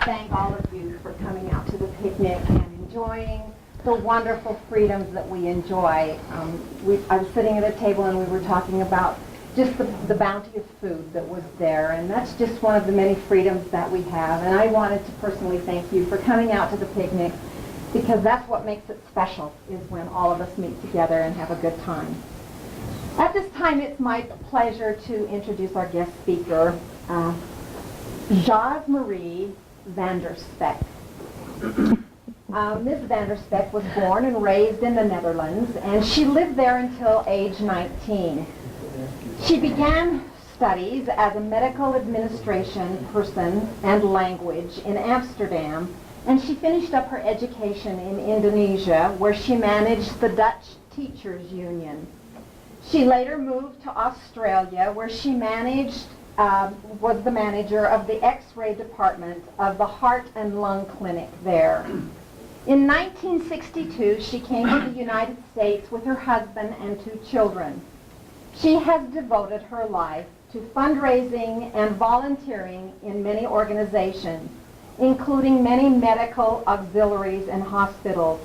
thank all of you for coming out to the picnic and enjoying the wonderful freedoms that we enjoy. I was sitting at a table and we were talking about just the bounty of food that was there, and that's just one of the many freedoms that we have. And I wanted to personally thank you for coming out to the picnic, because that's what makes it special, is when all of us meet together and have a good time. At this time, it's my pleasure to introduce our guest speaker, JosMarie Vanderspek. Ms. Vanderspek was born and raised in the Netherlands, and she lived there until age 19. She began studies as a medical administration person and language in Amsterdam, and she finished up her education in Indonesia, where she managed the Dutch Teachers Union. She later moved to Australia, where she was the manager of the X-ray department of the Heart and Lung Clinic there. In 1962, she came to the United States with her husband and 2 children. She has devoted her life to fundraising and volunteering in many organizations, including many medical auxiliaries and hospitals.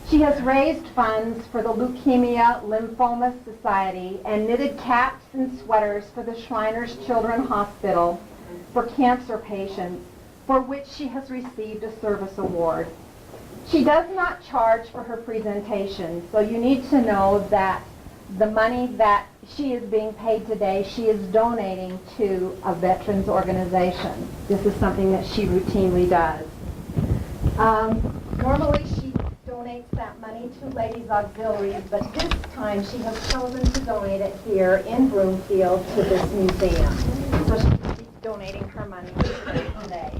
She has raised funds for the Leukemia Lymphoma Society and knitted caps and sweaters for the Shriners Children's Hospital for cancer patients, for which she has received a service award. She does not charge for her presentation, so you need to know that the money that she is being paid today, she is donating to a veterans organization. This is something that she routinely does. Normally she donates that money to Ladies Auxiliaries, but this time she has chosen to donate it here in Broomfield to this museum. So she's donating her money today.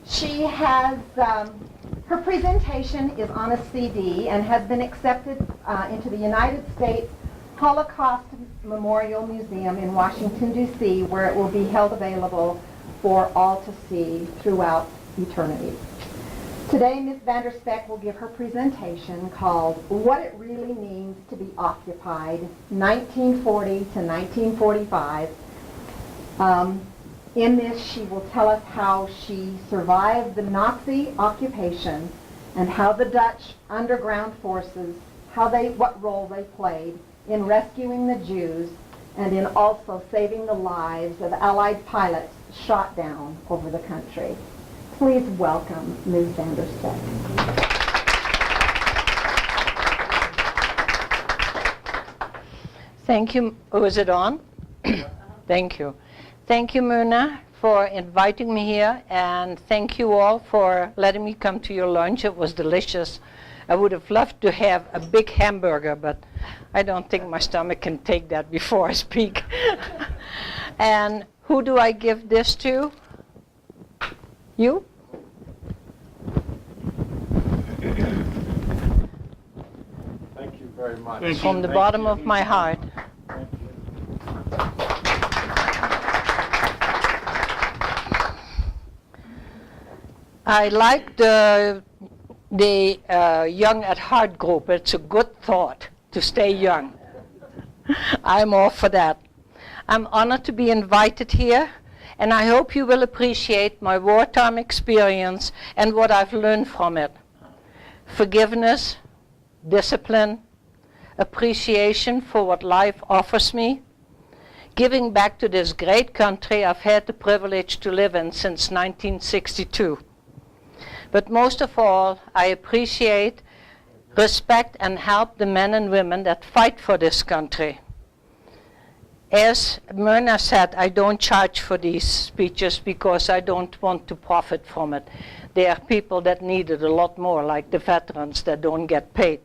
She has, her presentation is on a CD and has been accepted into the United States Holocaust Memorial Museum in Washington, D.C., where it will be held available for all to see throughout eternity. Today, Ms. Vanderspek will give her presentation called What It Really Means to Be Occupied, 1940 to 1945. In this, she will tell us how she survived the Nazi occupation and how the Dutch underground forces, what role they played in rescuing the Jews and in also saving the lives of Allied pilots shot down over the country. Please welcome Ms. Vanderspek. Thank you. Oh, is it on? Thank you. Thank you, Myrna, for inviting me here, and thank you all for letting me come to your lunch. It was delicious. I would have loved to have a big hamburger, but I don't think my stomach can take that before I speak. And who do I give this to? You? Thank you very much. From the bottom of my heart. I like the Young at Heart group. It's a good thought to stay young. I'm all for that. I'm honored to be invited here, and I hope you will appreciate my wartime experience and what I've learned from it. Forgiveness, discipline, appreciation for what life offers me, giving back to this great country I've had the privilege to live in since 1962. But most of all, I appreciate, respect, and help the men and women that fight for this country. As Myrna said, I don't charge for these speeches because I don't want to profit from it. There are people that need it a lot more, like the veterans that don't get paid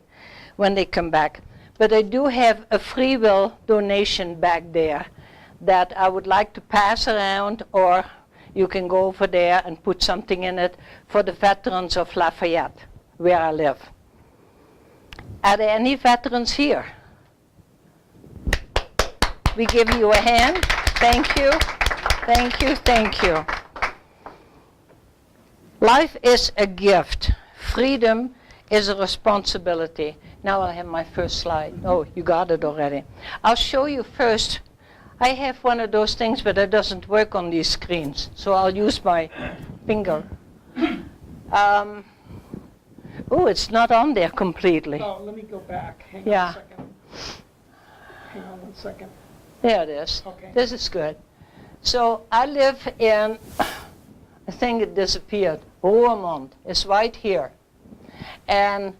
when they come back. But I do have a free will donation back there that I would like to pass around, or you can go over there and put something in it for the veterans of Lafayette, where I live. Are there any veterans here? We give you a hand. Thank you. Thank you. Thank you. Life is a gift. Freedom is a responsibility. Now I have my first slide. Oh, you got it already. I'll show you first. I have one of those things, but it doesn't work on these screens. So I'll use my finger. Oh, it's not on there completely. Oh, let me go back. Hang Yeah. on a second. Hang on 1 second. There it is. Okay. This is good. So I live in, I think it disappeared, Roermond. It's right here. And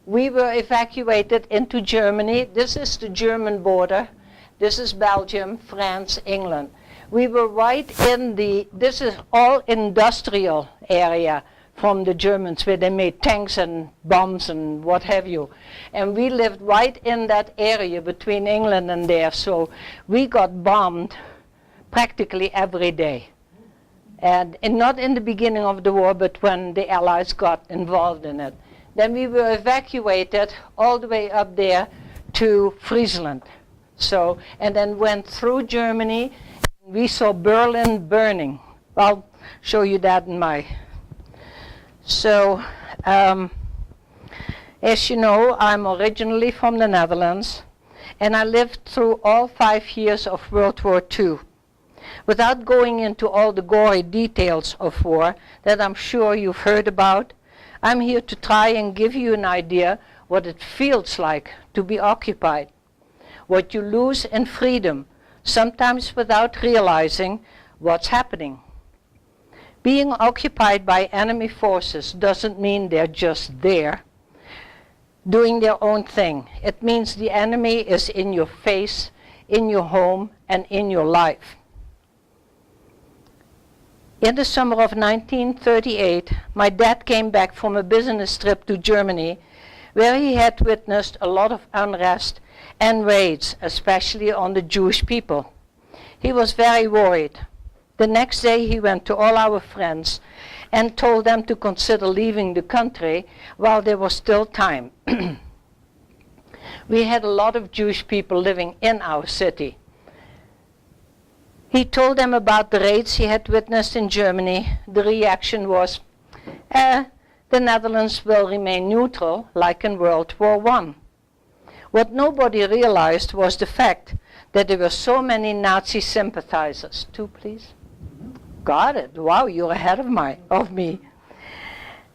we were evacuated into Germany. This is the German border. This is Belgium, France, England. We were right in this is all industrial area from the Germans where they made tanks and bombs and what have you. And we lived right in that area between England and there. So we got bombed practically every day. And not in the beginning of the war, but when the Allies got involved in it. Then we were evacuated all the way up there to Friesland. So, and then went through Germany. We saw Berlin burning. I'll show you that in my... So, as you know, I'm originally from the Netherlands, and I lived through all 5 years of World War II. Without going into all the gory details of war that I'm sure you've heard about, I'm here to try and give you an idea what it feels like to be occupied, what you lose in freedom, sometimes without realizing what's happening. Being occupied by enemy forces doesn't mean they're just there, doing their own thing. It means the enemy is in your face, in your home, and in your life. In the summer of 1938, my dad came back from a business trip to Germany, where he had witnessed a lot of unrest and raids, especially on the Jewish people. He was very worried. The next day he went to all our friends and told them to consider leaving the country while there was still time. We had a lot of Jewish people living in our city. He told them about the raids he had witnessed in Germany. The reaction was, the Netherlands will remain neutral like in World War I. What nobody realized was the fact that there were so many Nazi sympathizers. 2, please. Got it. Wow, you're ahead of me.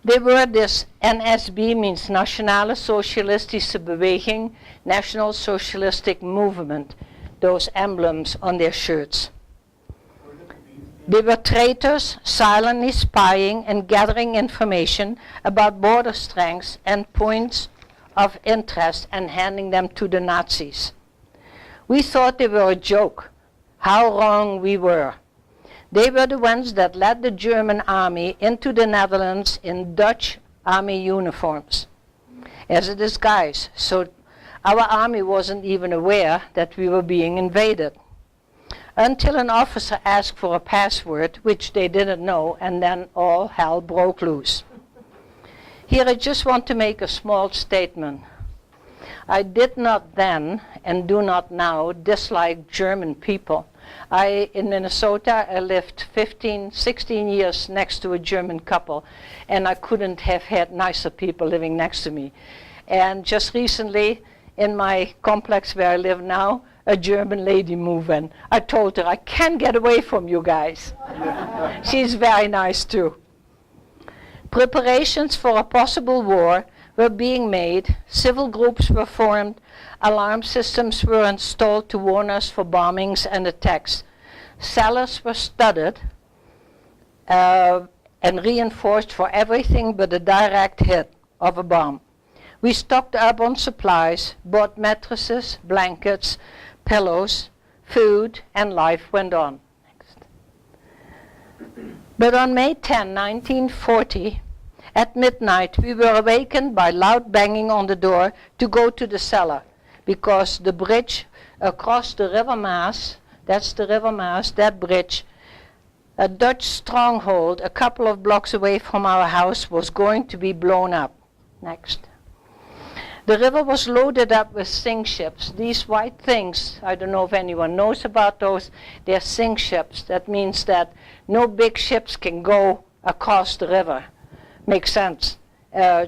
They were this NSB, means Nationale Socialistische Beweging, National Socialistic Movement, those emblems on their shirts. They were traitors, silently spying and gathering information about border strengths and points of interest and handing them to the Nazis. We thought they were a joke. How wrong we were. They were the ones that led the German army into the Netherlands in Dutch army uniforms as a disguise. So our army wasn't even aware that we were being invaded, until an officer asked for a password, which they didn't know, and then all hell broke loose. Here I just want to make a small statement. I did not then, and do not now, dislike German people. In Minnesota, I lived 16 years next to a German couple, and I couldn't have had nicer people living next to me. And just recently, in my complex where I live now, a German lady moved in. I told her, I can't get away from you guys. She's very nice too. Preparations for a possible war were being made, civil groups were formed, alarm systems were installed to warn us for bombings and attacks. Cellars were studded and reinforced for everything but a direct hit of a bomb. We stocked up on supplies, bought mattresses, blankets, pillows, food, and life went on. Next. But on May 10, 1940, at midnight, we were awakened by loud banging on the door to go to the cellar, because the bridge across the River Maas, that's the River Maas, that bridge, a Dutch stronghold a couple of blocks away from our house, was going to be blown up. Next. The river was loaded up with sink ships. These white things, I don't know if anyone knows about those, they're sink ships. That means that no big ships can go across the river. Makes sense. No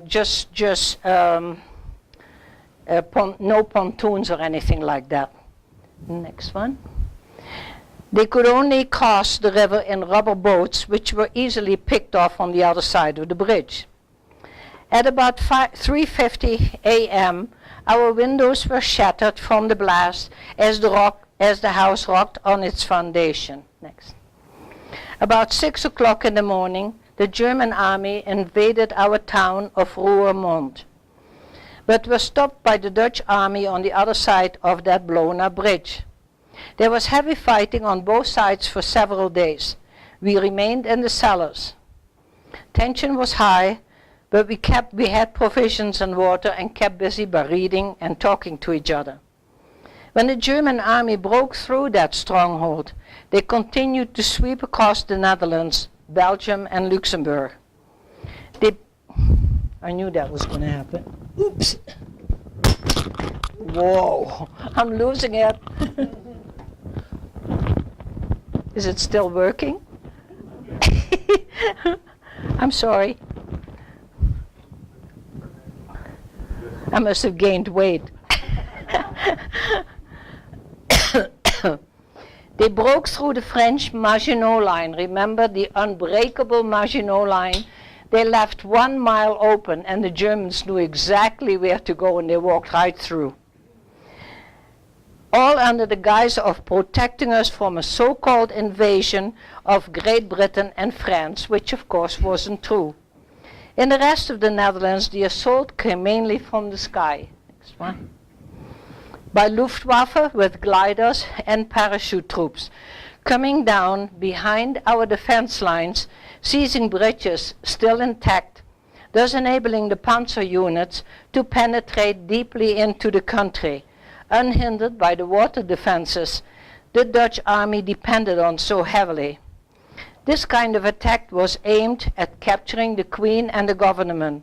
pontoons or anything like that. Next one. They could only cross the river in rubber boats, which were easily picked off on the other side of the bridge. At about 3:50 a.m., our windows were shattered from the blast as the house rocked on its foundation. Next. About 6 o'clock in the morning, the German army invaded our town of Roermond, but were stopped by the Dutch army on the other side of that blown-up bridge. There was heavy fighting on both sides for several days. We remained in the cellars. Tension was high, but we had provisions and water and kept busy by reading and talking to each other. When the German army broke through that stronghold, they continued to sweep across the Netherlands, Belgium, and Luxembourg. I knew that was going to happen. Oops. Whoa, I'm losing it. Is it still working? I'm sorry. I must have gained weight. They broke through the French Maginot Line. Remember the unbreakable Maginot Line? They left 1 mile open, and the Germans knew exactly where to go, and they walked right through. All under the guise of protecting us from a so-called invasion of Great Britain and France, which of course wasn't true. In the rest of the Netherlands, the assault came mainly from the sky. Next one. By Luftwaffe with gliders and parachute troops, coming down behind our defense lines, seizing bridges still intact, thus enabling the panzer units to penetrate deeply into the country, unhindered by the water defenses the Dutch army depended on so heavily. This kind of attack was aimed at capturing the Queen and the government,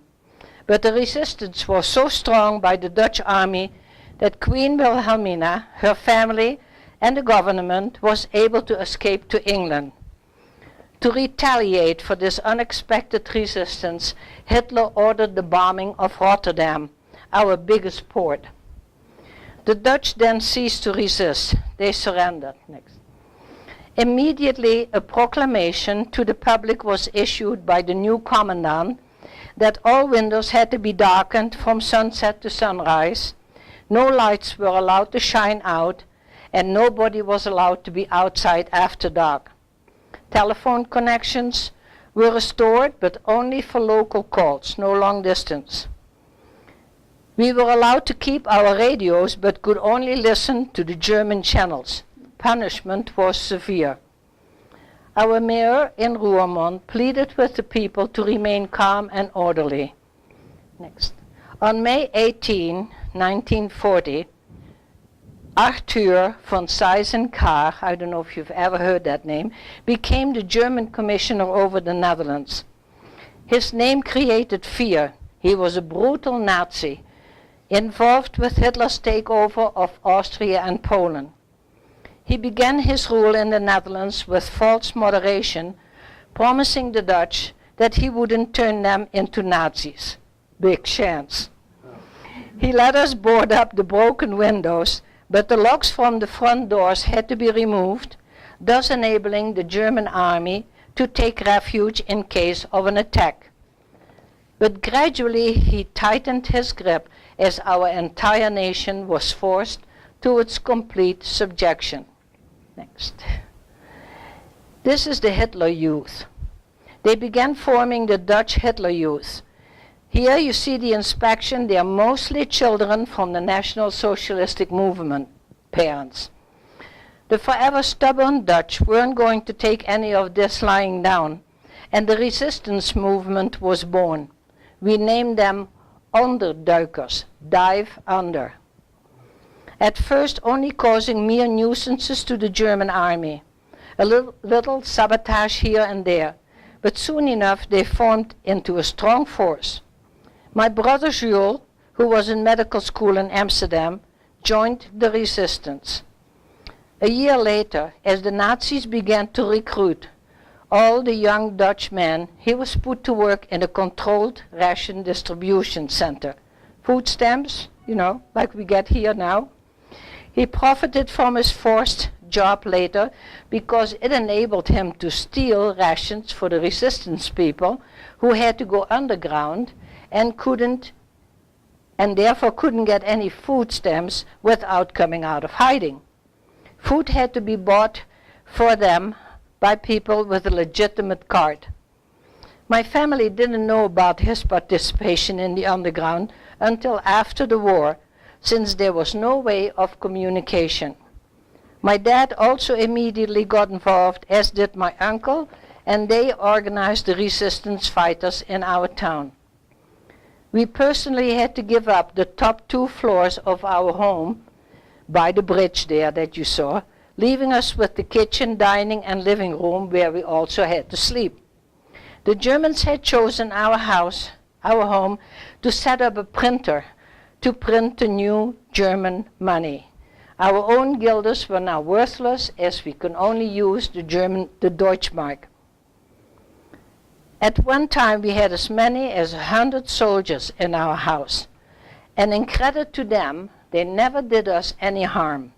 but the resistance was so strong by the Dutch army that Queen Wilhelmina, her family, and the government was able to escape to England. To retaliate for this unexpected resistance, Hitler ordered the bombing of Rotterdam, our biggest port. The Dutch then ceased to resist. They surrendered. Next. Immediately, a proclamation to the public was issued by the new commandant that all windows had to be darkened from sunset to sunrise, no lights were allowed to shine out, and nobody was allowed to be outside after dark. Telephone connections were restored, but only for local calls, no long distance. We were allowed to keep our radios, but could only listen to the German channels. Punishment was severe. Our mayor in Roermond pleaded with the people to remain calm and orderly. Next. On May 18, 1940, Arthur von Seyss-Inquart, I don't know if you've ever heard that name, became the German commissioner over the Netherlands. His name created fear. He was a brutal Nazi, involved with Hitler's takeover of Austria and Poland. He began his rule in the Netherlands with false moderation, promising the Dutch that he wouldn't turn them into Nazis. Big chance. He let us board up the broken windows, but the locks from the front doors had to be removed, thus enabling the German army to take refuge in case of an attack. But gradually he tightened his grip as our entire nation was forced to its complete subjection. Next. This is the Hitler Youth. They began forming the Dutch Hitler Youth. Here you see the inspection. They are mostly children from the National Socialistic Movement, parents. The forever stubborn Dutch weren't going to take any of this lying down, and the resistance movement was born. We named them onderduikers, dive under. At first only causing mere nuisances to the German army, a little sabotage here and there, but soon enough they formed into a strong force. My brother Jules, who was in medical school in Amsterdam, joined the resistance. A year later, as the Nazis began to recruit all the young Dutch men, he was put to work in a controlled ration distribution center. Food stamps, like we get here now. He profited from his forced job later because it enabled him to steal rations for the resistance people who had to go underground and therefore couldn't get any food stamps without coming out of hiding. Food had to be bought for them by people with a legitimate card. My family didn't know about his participation in the underground until after the war, since there was no way of communication. My dad also immediately got involved, as did my uncle, and they organized the resistance fighters in our town. We personally had to give up the top 2 floors of our home by the bridge there that you saw, leaving us with the kitchen, dining, and living room where we also had to sleep. The Germans had chosen our home, to set up a printer to print the new German money. Our own guilders were now worthless, as we could only use the Deutschmark. At one time we had as many as 100 soldiers in our house, and in credit to them, they never did us any harm.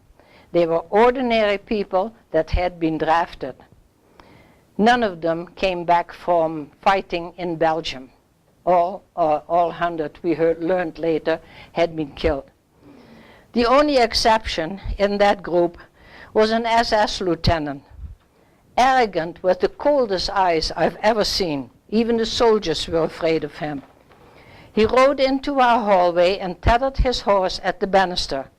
They were ordinary people that had been drafted. None of them came back from fighting in Belgium. All 100, we learned later, had been killed. The only exception in that group was an SS lieutenant, arrogant with the coldest eyes I've ever seen. Even the soldiers were afraid of him. He rode into our hallway and tethered his horse at the banister.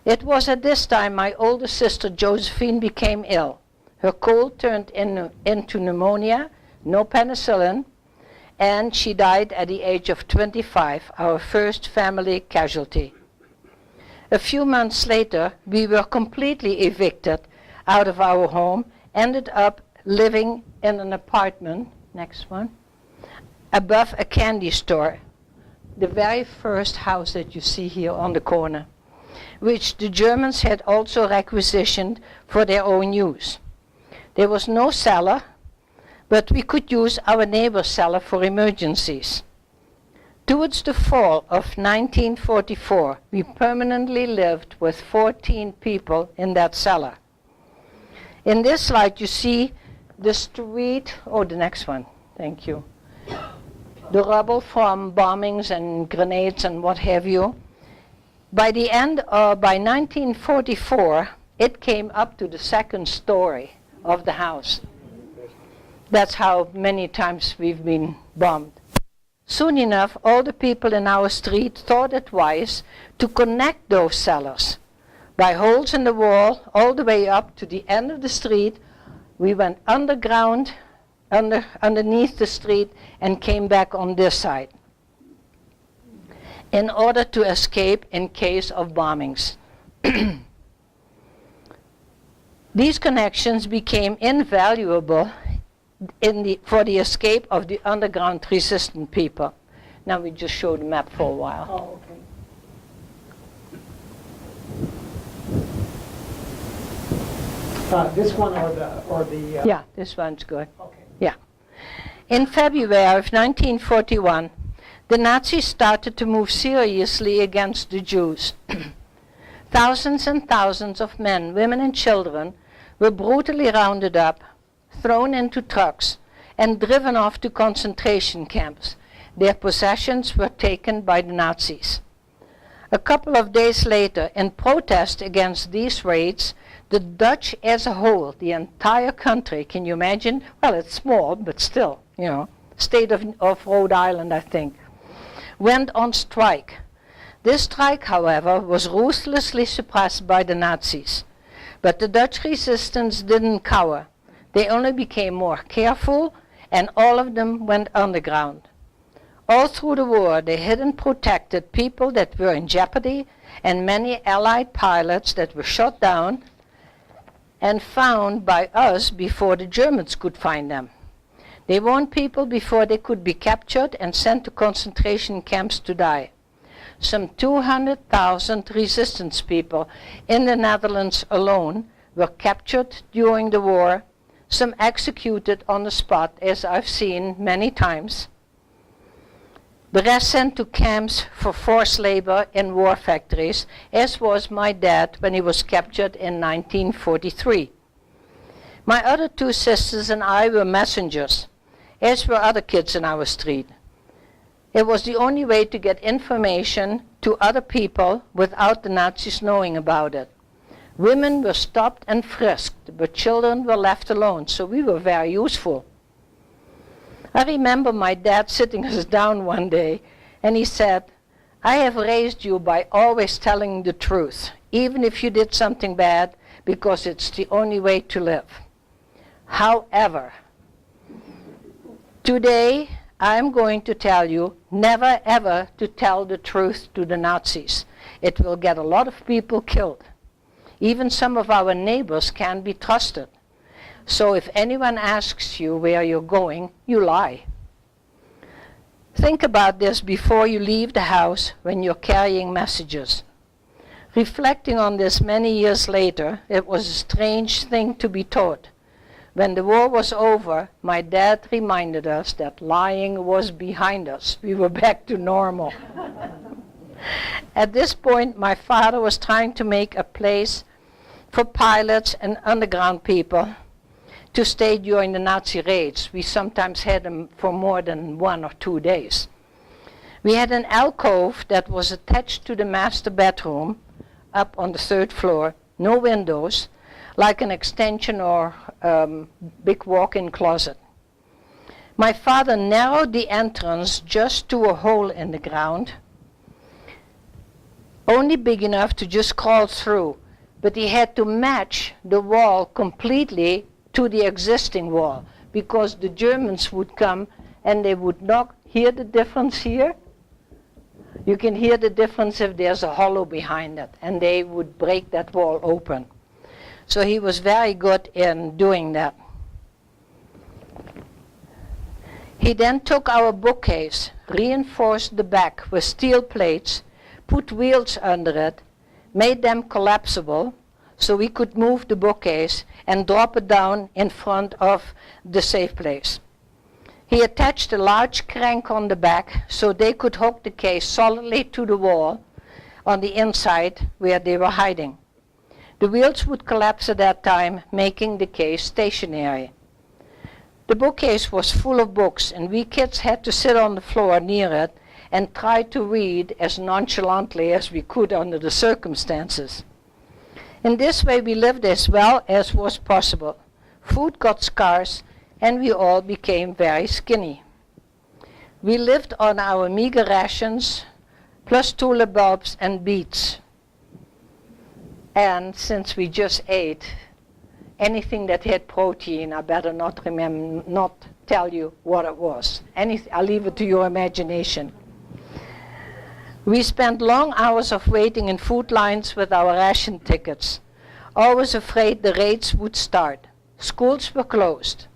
It was at this time my older sister Josephine became ill. Her cold turned into pneumonia, no penicillin, and she died at the age of 25, our first family casualty. A few months later, we were completely evicted out of our home, ended up living in an apartment, next one, above a candy store, the very first house that you see here on the corner, which the Germans had also requisitioned for their own use. There was no cellar, but we could use our neighbor's cellar for emergencies. Towards the fall of 1944, we permanently lived with 14 people in that cellar. In this slide you see the street, the next one, thank you. The rubble from bombings and grenades and what have you. By 1944, it came up to the 2nd story of the house. That's how many times we've been bombed. Soon enough, all the people in our street thought it wise to connect those cellars. By holes in the wall, all the way up to the end of the street, we went underground, underneath the street, and came back on this side in order to escape in case of bombings. These connections became invaluable for the escape of the underground resistant people. Now we just show the map for a while. Oh, okay. This one or the Yeah, this one's good. Okay. Yeah. In February of 1941, the Nazis started to move seriously against the Jews. Thousands and thousands of men, women, and children were brutally rounded up, thrown into trucks, and driven off to concentration camps. Their possessions were taken by the Nazis. A couple of days later, in protest against these raids, the Dutch as a whole, the entire country, can you imagine? Well, it's small, but still, state of Rhode Island, I think, went on strike. This strike, however, was ruthlessly suppressed by the Nazis. But the Dutch resistance didn't cower. They only became more careful, and all of them went underground. All through the war, they hid and protected people that were in jeopardy, and many Allied pilots that were shot down and found by us before the Germans could find them. They warned people before they could be captured and sent to concentration camps to die. Some 200,000 resistance people in the Netherlands alone were captured during the war, some executed on the spot, as I've seen many times. The rest sent to camps for forced labor in war factories, as was my dad when he was captured in 1943. My other two sisters and I were messengers, as were other kids in our street. It was the only way to get information to other people without the Nazis knowing about it. Women were stopped and frisked, but children were left alone, so we were very useful. I remember my dad sitting us down one day, and he said, "I have raised you by always telling the truth, even if you did something bad, because it's the only way to live. However, today I'm going to tell you never ever to tell the truth to the Nazis. It will get a lot of people killed. Even some of our neighbors can't be trusted. So if anyone asks you where you're going, you lie. Think about this before you leave the house when you're carrying messages." Reflecting on this many years later, it was a strange thing to be taught. When the war was over, my dad reminded us that lying was behind us. We were back to normal. At this point, my father was trying to make a place for pilots and underground people to stay during the Nazi raids. We sometimes had them for more than 1 or 2 days. We had an alcove that was attached to the master bedroom up on the 3rd floor, no windows, like an extension or big walk-in closet. My father narrowed the entrance just to a hole in the ground, only big enough to just crawl through, but he had to match the wall completely to the existing wall, because the Germans would come and they would knock. Hear the difference here? You can hear the difference if there's a hollow behind it, and they would break that wall open. So he was very good in doing that. He then took our bookcase, reinforced the back with steel plates, put wheels under it, made them collapsible so we could move the bookcase and drop it down in front of the safe place. He attached a large crank on the back so they could hook the case solidly to the wall on the inside where they were hiding. The wheels would collapse at that time, making the case stationary. The bookcase was full of books, and we kids had to sit on the floor near it and try to read as nonchalantly as we could under the circumstances. In this way we lived as well as was possible. Food got scarce, and we all became very skinny. We lived on our meager rations, plus tulip bulbs and beets. And since we just ate anything that had protein, I better not tell you what it was. I'll leave it to your imagination. We spent long hours of waiting in food lines with our ration tickets, always afraid the raids would start. Schools were closed.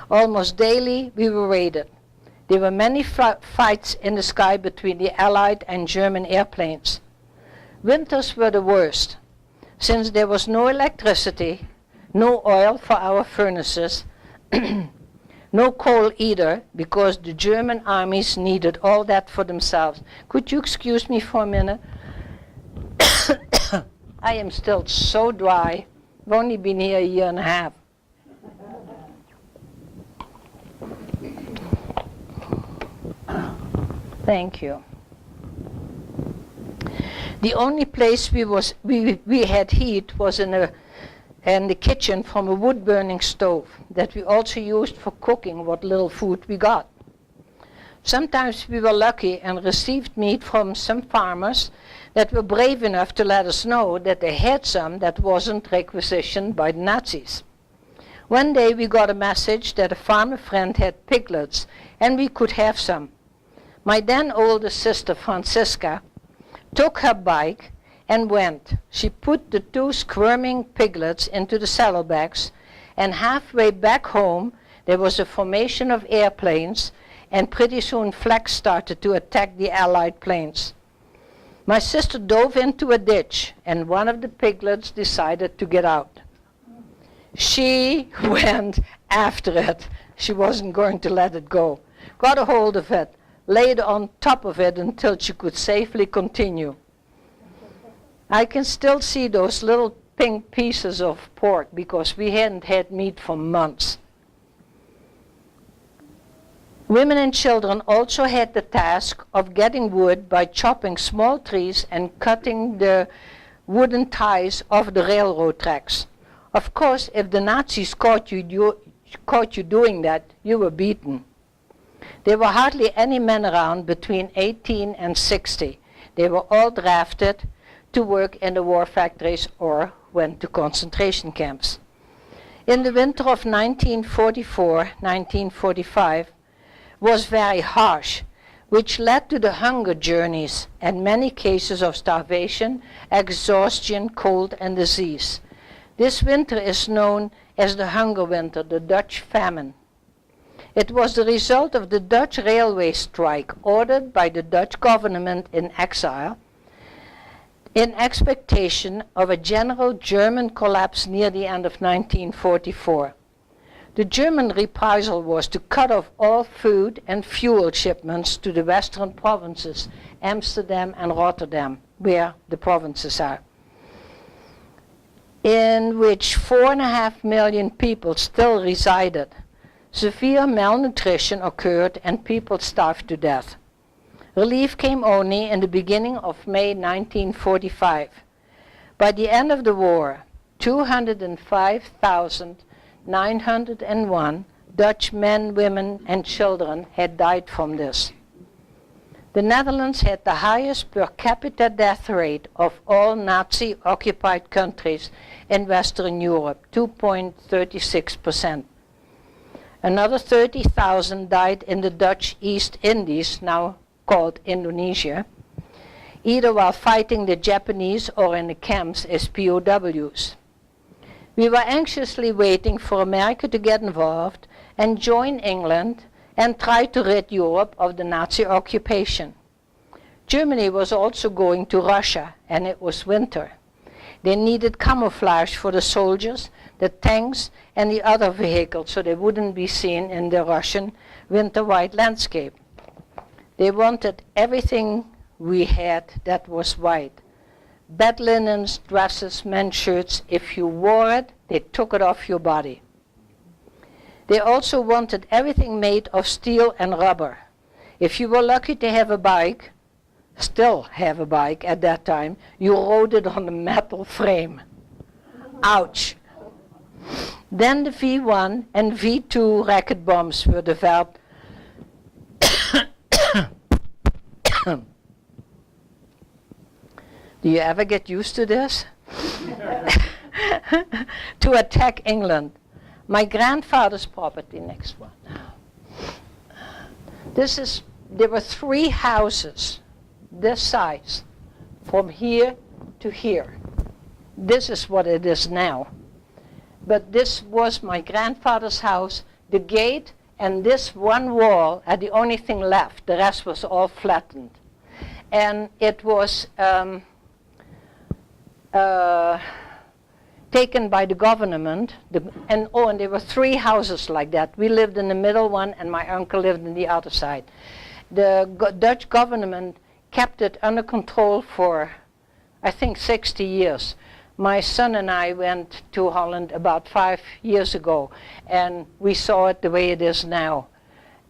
Almost daily we were raided. There were many fights in the sky between the Allied and German airplanes. Winters were the worst, since there was no electricity, no oil for our furnaces, no coal either, because the German armies needed all that for themselves. Could you excuse me for a minute? I am still so dry. I've only been here 1.5 years. Thank you. The only place we had heat was in the kitchen from a wood-burning stove that we also used for cooking what little food we got. Sometimes we were lucky and received meat from some farmers that were brave enough to let us know that they had some that wasn't requisitioned by the Nazis. One day we got a message that a farmer friend had piglets and we could have some. My then older sister, Francisca, took her bike and went. She put the 2 squirming piglets into the saddlebags, and halfway back home there was a formation of airplanes, and pretty soon flags started to attack the Allied planes. My sister dove into a ditch, and one of the piglets decided to get out. She went after it. She wasn't going to let it go. Got a hold of it, laid on top of it until she could safely continue. I can still see those little pink pieces of pork because we hadn't had meat for months. Women and children also had the task of getting wood by chopping small trees and cutting the wooden ties off the railroad tracks. Of course, if the Nazis caught you doing that, you were beaten. There were hardly any men around between 18 and 60. They were all drafted to work in the war factories or went to concentration camps. In the winter of 1944-1945 was very harsh, which led to the hunger journeys and many cases of starvation, exhaustion, cold, and disease. This winter is known as the Hunger Winter, the Dutch famine. It was the result of the Dutch railway strike ordered by the Dutch government in exile in expectation of a general German collapse near the end of 1944. The German reprisal was to cut off all food and fuel shipments to the western provinces, Amsterdam and Rotterdam, where the provinces are, in which 4.5 million people still resided. Severe malnutrition occurred and people starved to death. Relief came only in the beginning of May 1945. By the end of the war, 205,901 Dutch men, women, and children had died from this. The Netherlands had the highest per capita death rate of all Nazi-occupied countries in Western Europe, 2.36%. Another 30,000 died in the Dutch East Indies, now called Indonesia, either while fighting the Japanese or in the camps as POWs. We were anxiously waiting for America to get involved and join England and try to rid Europe of the Nazi occupation. Germany was also going to Russia, and it was winter. They needed camouflage for the soldiers, the tanks, and the other vehicles so they wouldn't be seen in the Russian winter white landscape. They wanted everything we had that was white. Bed linens, dresses, men's shirts. If you wore it, they took it off your body. They also wanted everything made of steel and rubber. If you were lucky to have a bike, still have a bike at that time, you rode it on a metal frame. Ouch. Then the V1 and V2 rocket bombs were developed. Do you ever get used to this? To attack England. My grandfather's property, next one. There were 3 houses this size, from here to here. This is what it is now. But this was my grandfather's house. The gate and this one wall are the only thing left. The rest was all flattened. And it was taken by the government, and there were 3 houses like that. We lived in the middle one, and my uncle lived in the other side. The Dutch government kept it under control for, I think, 60 years. My son and I went to Holland about 5 years ago, and we saw it the way it is now.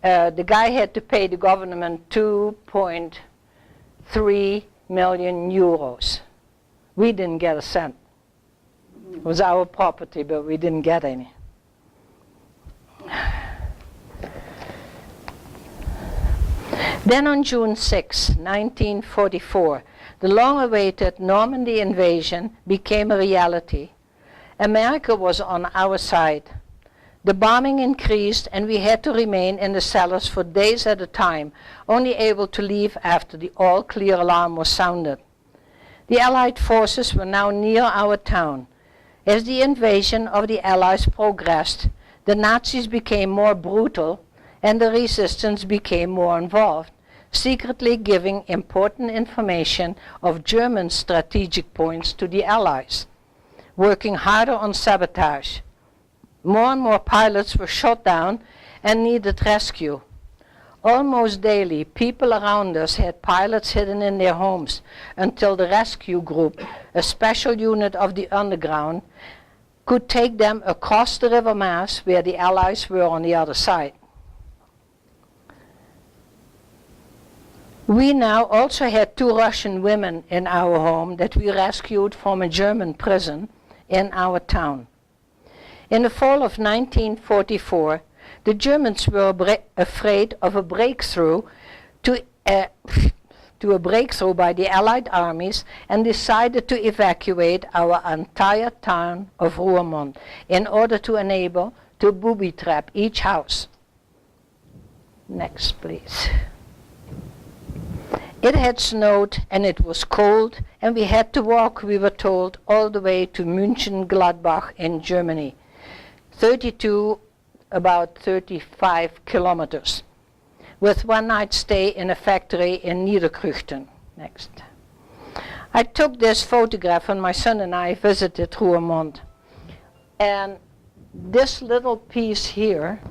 The guy had to pay the government 2.3 million euros. We didn't get a cent. It was our property, but we didn't get any. Then on June 6, 1944, the long-awaited Normandy invasion became a reality. America was on our side. The bombing increased, and we had to remain in the cellars for days at a time, only able to leave after the all-clear alarm was sounded. The Allied forces were now near our town. As the invasion of the Allies progressed, the Nazis became more brutal and the resistance became more involved, secretly giving important information of German strategic points to the Allies, working harder on sabotage. More and more pilots were shot down and needed rescue. Almost daily, people around us had pilots hidden in their homes until the rescue group, a special unit of the underground, could take them across the River Maas where the Allies were on the other side. We now also had 2 Russian women in our home that we rescued from a German prison in our town. In the fall of 1944, the Germans were afraid of a breakthrough by the Allied armies and decided to evacuate our entire town of Roermond in order to enable to booby-trap each house. Next, please. It had snowed and it was cold, and we had to walk, we were told, all the way to München-Gladbach in Germany, about 35 kilometers, with one night stay in a factory in Niederkrüchten. Next. I took this photograph when my son and I visited Roermond, and this little piece here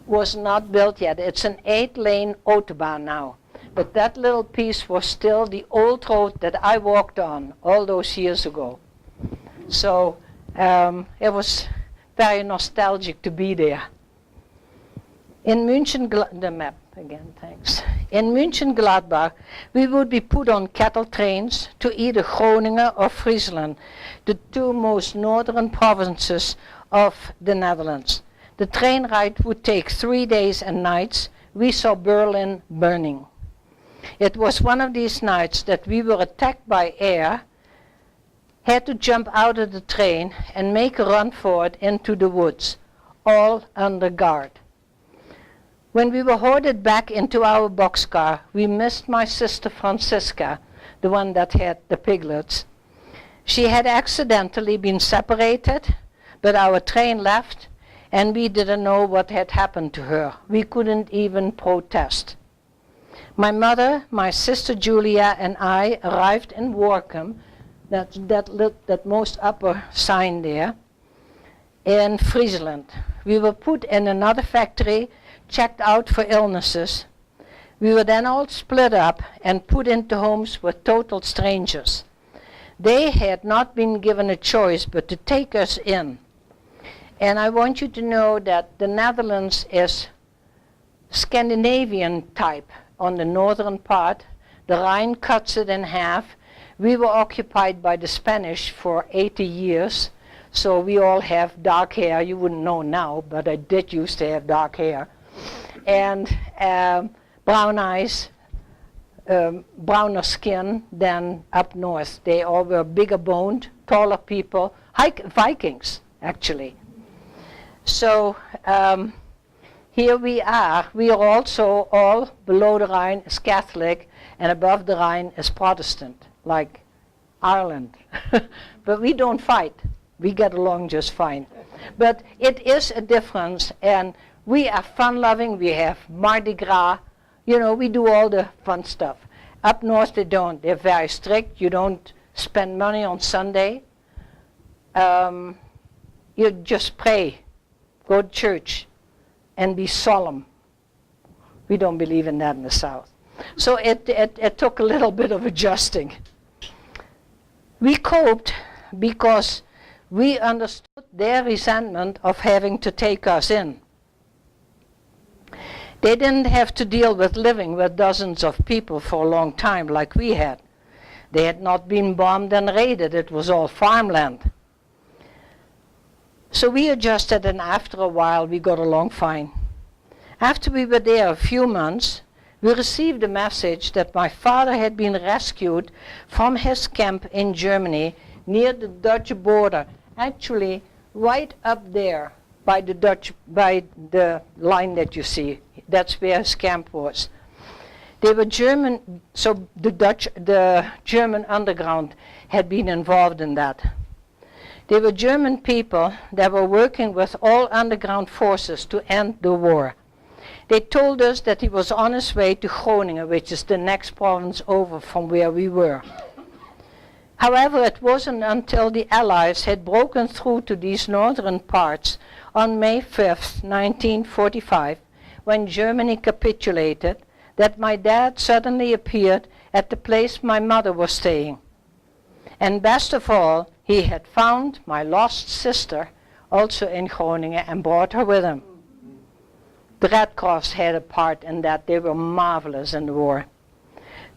was not built yet. It's an 8-lane autobahn now. But that little piece was still the old road that I walked on all those years ago. So it was very nostalgic to be there. In the map again, thanks. In München-Gladbach, we would be put on cattle trains to either Groningen or Friesland, the 2 most northern provinces of the Netherlands. The train ride would take 3 days and nights. We saw Berlin burning. It was one of these nights that we were attacked by air, had to jump out of the train and make a run for it into the woods, all under guard. When we were hoarded back into our boxcar, we missed my sister Francisca, the one that had the piglets. She had accidentally been separated, but our train left and we didn't know what had happened to her. We couldn't even protest. My mother, my sister Julia, and I arrived in Workum, that most upper sign there, in Friesland. We were put in another factory, checked out for illnesses. We were then all split up and put into homes with total strangers. They had not been given a choice but to take us in. And I want you to know that the Netherlands is Scandinavian type. On the northern part, the Rhine cuts it in half. We were occupied by the Spanish for 80 years, so we all have dark hair. You wouldn't know now, but I did used to have dark hair. And brown eyes, browner skin than up north. They all were bigger boned, taller people, Vikings, actually. So, here we are. We are also all below the Rhine as Catholic and above the Rhine as Protestant, like Ireland. But we don't fight. We get along just fine. But it is a difference, and we are fun-loving. We have Mardi Gras. You know, we do all the fun stuff. Up north they don't. They're very strict. You don't spend money on Sunday. You just pray, go to church, and be solemn. We don't believe in that in the South. So it took a little bit of adjusting. We coped because we understood their resentment of having to take us in. They didn't have to deal with living with dozens of people for a long time like we had. They had not been bombed and raided. It was all farmland. So we adjusted, and after a while we got along fine. After we were there a few months, we received a message that my father had been rescued from his camp in Germany near the Dutch border, actually right up there by the line that you see. That's where his camp was. They were German, so the German underground had been involved in that. They were German people that were working with all underground forces to end the war. They told us that he was on his way to Groningen, which is the next province over from where we were. However, it wasn't until the Allies had broken through to these northern parts on May 5th, 1945, when Germany capitulated, that my dad suddenly appeared at the place my mother was staying. And best of all, he had found my lost sister, also in Groningen, and brought her with him. The Red Cross had a part in that. They were marvelous in the war.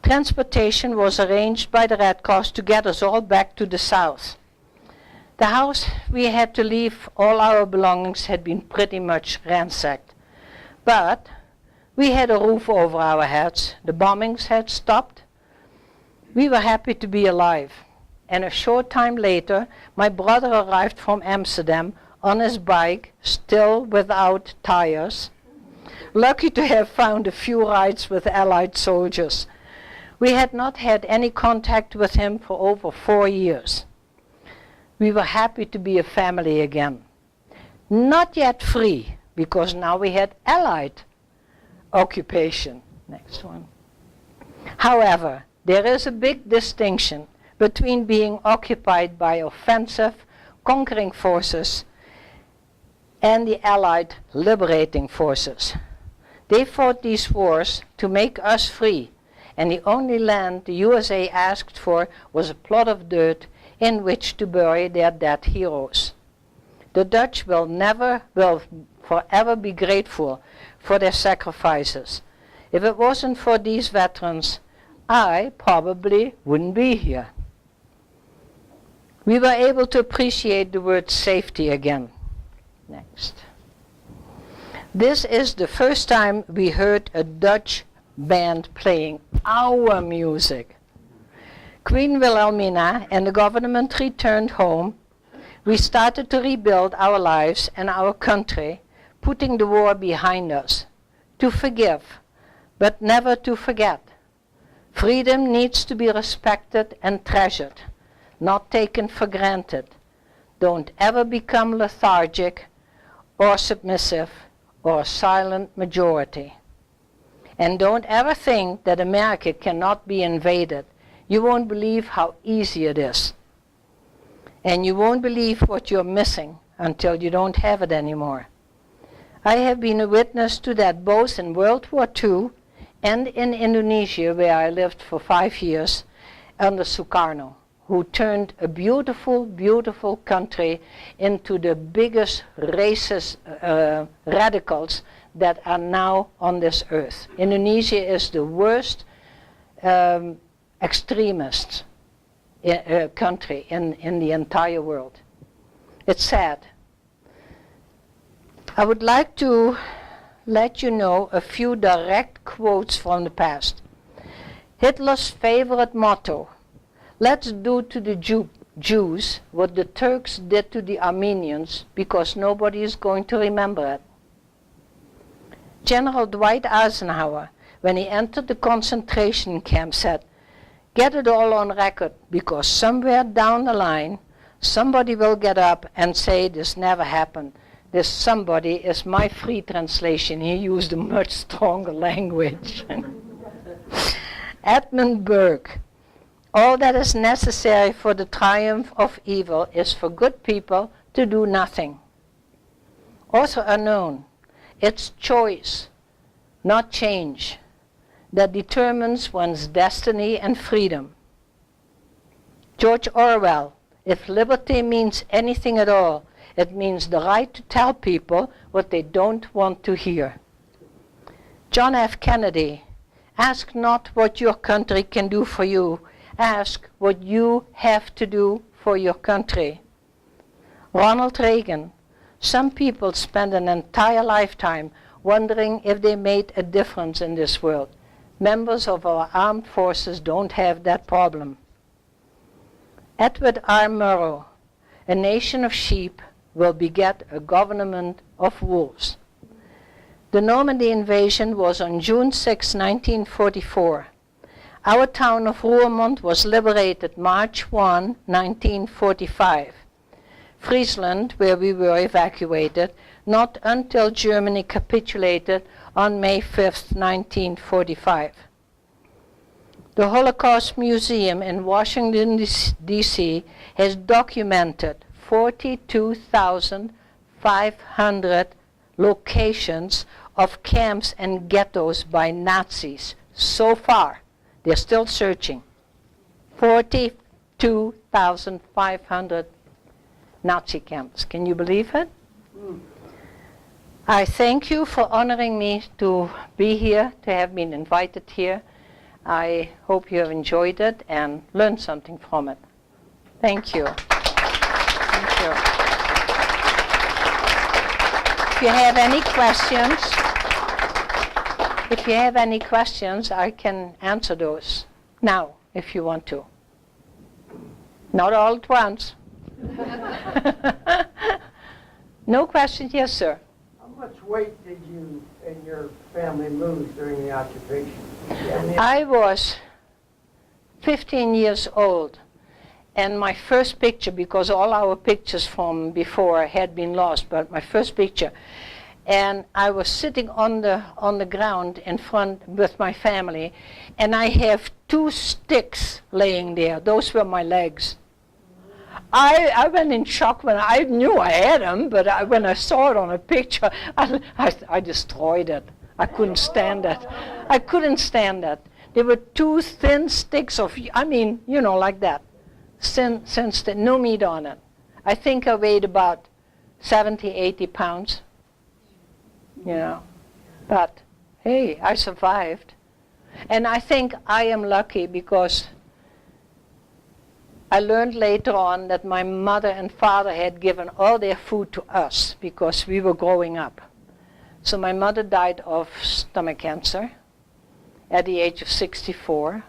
Transportation was arranged by the Red Cross to get us all back to the south. The house we had to leave, all our belongings had been pretty much ransacked. But we had a roof over our heads. The bombings had stopped. We were happy to be alive. And a short time later, my brother arrived from Amsterdam on his bike, still without tires, lucky to have found a few rides with Allied soldiers. We had not had any contact with him for over 4 years. We were happy to be a family again. Not yet free, because now we had Allied occupation. Next one. However, there is a big distinction between being occupied by offensive, conquering forces and the Allied liberating forces. They fought these wars to make us free, and the only land the USA asked for was a plot of dirt in which to bury their dead heroes. The Dutch will forever be grateful for their sacrifices. If it wasn't for these veterans, I probably wouldn't be here. We were able to appreciate the word safety again. Next. This is the first time we heard a Dutch band playing our music. Queen Wilhelmina and the government returned home. We started to rebuild our lives and our country, putting the war behind us. To forgive, but never to forget. Freedom needs to be respected and treasured, not taken for granted. Don't ever become lethargic or submissive or a silent majority. And don't ever think that America cannot be invaded. You won't believe how easy it is. And you won't believe what you're missing until you don't have it anymore. I have been a witness to that both in World War II and in Indonesia, where I lived for 5 years, under Sukarno, who turned a beautiful, beautiful country into the biggest racist radicals that are now on this earth. Indonesia is the worst extremist country in the entire world. It's sad. I would like to let you know a few direct quotes from the past. Hitler's favorite motto, let's do to the Jews what the Turks did to the Armenians, because nobody is going to remember it. General Dwight Eisenhower, when he entered the concentration camp, said, get it all on record, because somewhere down the line, somebody will get up and say this never happened. This somebody is my free translation. He used a much stronger language. Edmund Burke, all that is necessary for the triumph of evil is for good people to do nothing. Author unknown, it's choice, not change, that determines one's destiny and freedom. George Orwell, if liberty means anything at all, it means the right to tell people what they don't want to hear. John F. Kennedy, ask not what your country can do for you, ask what you have to do for your country. Ronald Reagan, some people spend an entire lifetime wondering if they made a difference in this world. Members of our armed forces don't have that problem. Edward R. Murrow, a nation of sheep will beget a government of wolves. The Normandy invasion was on June 6, 1944. Our town of Roermond was liberated March 1, 1945. Friesland, where we were evacuated, not until Germany capitulated on May 5, 1945. The Holocaust Museum in Washington, D.C. has documented 42,500 locations of camps and ghettos by Nazis. So far, they're still searching. 42,500 Nazi camps. Can you believe it? I thank you for honoring me to be here, to have been invited here. I hope you have enjoyed it and learned something from it. Thank you. Thank you. If you have any questions, I can answer those now, if you want to. Not all at once. No questions? Yes, sir. How much weight did you and your family lose during the occupation? I was 15 years old, and my first picture, because all our pictures from before had been lost, but my first picture, and I was sitting on the ground in front with my family, and I have 2 sticks laying there. Those were my legs. I went in shock when I knew I had them, but when I saw it on a picture, I destroyed it. I couldn't stand it. I couldn't stand it. There were 2 thin sticks of, like that. Since no meat on it. I think I weighed about 70, 80 pounds. But hey, I survived. And I think I am lucky because I learned later on that my mother and father had given all their food to us because we were growing up. So my mother died of stomach cancer at the age of 64.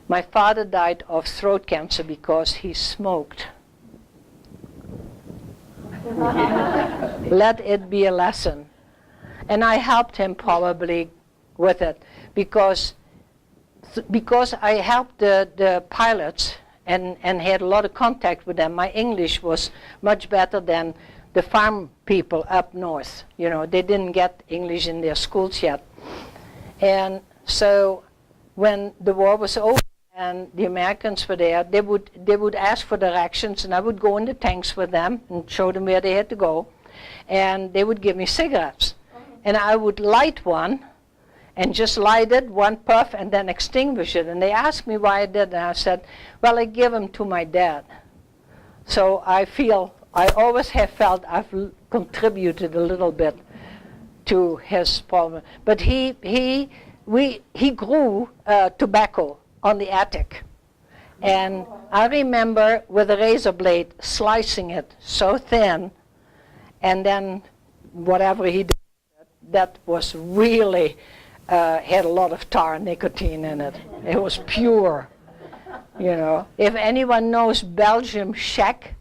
My father died of throat cancer because he smoked. Let it be a lesson. And I helped him probably with it because I helped the pilots and had a lot of contact with them. My English was much better than the farm people up north. They didn't get English in their schools yet. And so when the war was over and the Americans were there, they would ask for directions, and I would go in the tanks with them and show them where they had to go. And they would give me cigarettes. And I would light one and just light it, one puff, and then extinguish it. And they asked me why I did, and I said, well, I give them to my dad. So I always have felt I've contributed a little bit to his problem. But he grew tobacco on the attic. And I remember with a razor blade slicing it so thin, and then whatever he did, that was really had a lot of tar and nicotine in it. It was pure, If anyone knows Belgium Shack,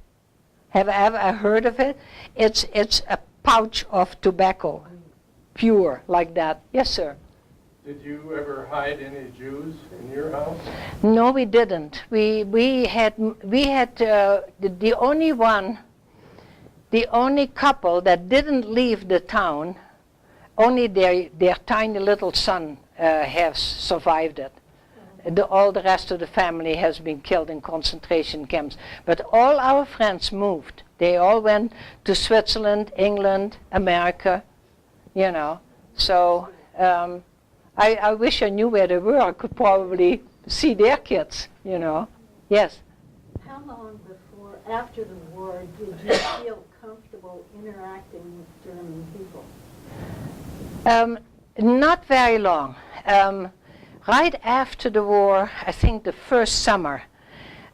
have ever heard of it? It's a pouch of tobacco, pure like that. Yes, sir. Did you ever hide any Jews in your house? No, we didn't. We had the only couple that didn't leave the town. Only their tiny little son has survived it. All the rest of the family has been killed in concentration camps. But all our friends moved. They all went to Switzerland, England, America, So I wish I knew where they were. I could probably see their kids, Yes? How long before, after the war, did you feel comfortable interacting with German people? Not very long. Right after the war, I think the first summer,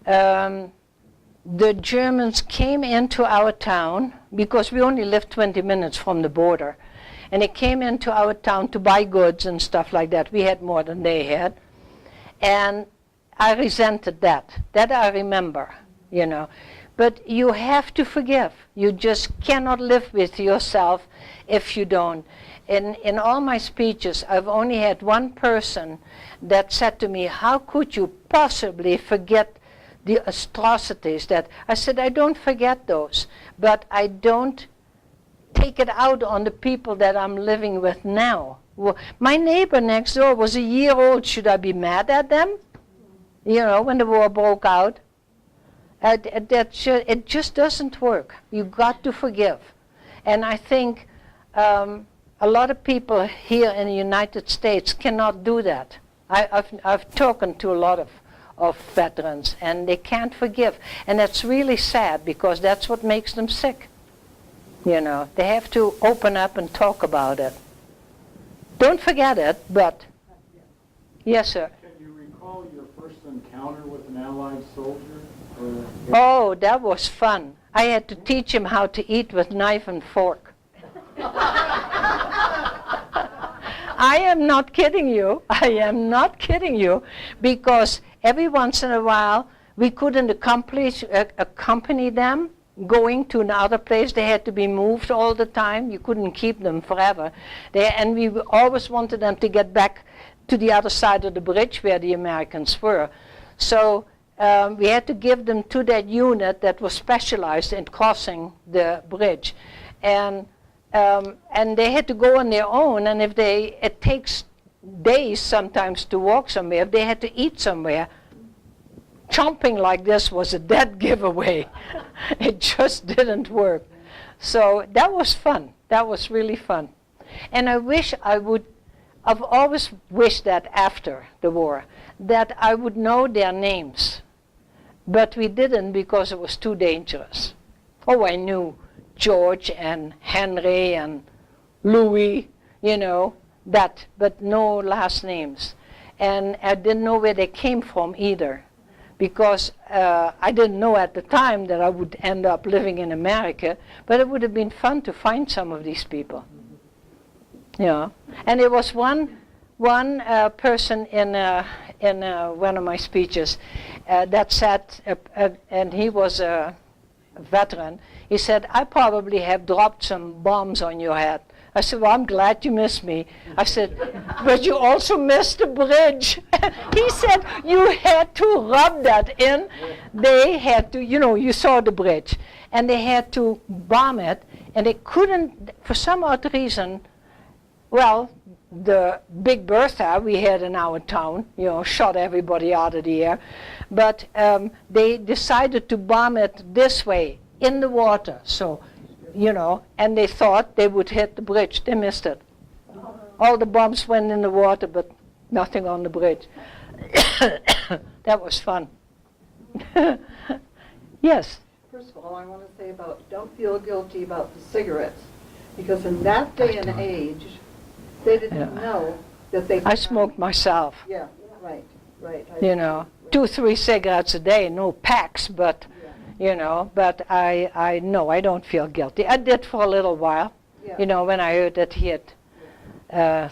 the Germans came into our town because we only lived 20 minutes from the border. And they came into our town to buy goods and stuff like that. We had more than they had. And I resented that. That I remember, But you have to forgive. You just cannot live with yourself if you don't. In all my speeches, I've only had one person that said to me, how could you possibly forget the atrocities that... I said, I don't forget those, but I don't take it out on the people that I'm living with now. Well, my neighbor next door was a year old. Should I be mad at them? When the war broke out? It just doesn't work. You've got to forgive. And I think a lot of people here in the United States cannot do that. I've talked to a lot of veterans, and they can't forgive. And that's really sad, because that's what makes them sick. You know, they have to open up and talk about it. Don't forget it, but... Yes, sir. Can you recall your first encounter with an Allied soldier? Oh, that was fun. I had to teach him how to eat with knife and fork. I am not kidding you. I am not kidding you, because every once in a while we couldn't accompany them going to another place. They had to be moved all the time. You couldn't keep them forever. And we always wanted them to get back to the other side of the bridge where the Americans were. So we had to give them to that unit that was specialized in crossing the bridge. And they had to go on their own, and it takes days sometimes to walk somewhere. If they had to eat somewhere, chomping like this was a dead giveaway. It just didn't work. So that was fun. That was really fun. And I've always wished that after the war, that I would know their names. But we didn't, because it was too dangerous. Oh, I knew George and Henry and Louis, you know, that, but no last names. And I didn't know where they came from either, because I didn't know at the time that I would end up living in America, but it would have been fun to find some of these people. Yeah, and there was one person in one of my speeches that sat, and he was a veteran. He said, "I probably have dropped some bombs on your head." I said, "Well, I'm glad you missed me." I said, "But you also missed the bridge." He said, "You had to rub that in." They had to, you know, you saw the bridge, and they had to bomb it, and they couldn't, for some odd reason. Well, the Big Bertha we had in our town, you know, shot everybody out of the air. But they decided to bomb it this way, in the water. So, you know, and they thought they would hit the bridge. They missed it. All the bombs went in the water, but nothing on the bridge. That was fun. Yes? First of all, I want to say don't feel guilty about the cigarettes, because in that day and age, they didn't know that they... I smoked myself. Yeah, right. You know, 2-3 cigarettes a day, no packs, but, you know, but I know, I don't feel guilty. I did for a little while, you know, when I heard that he had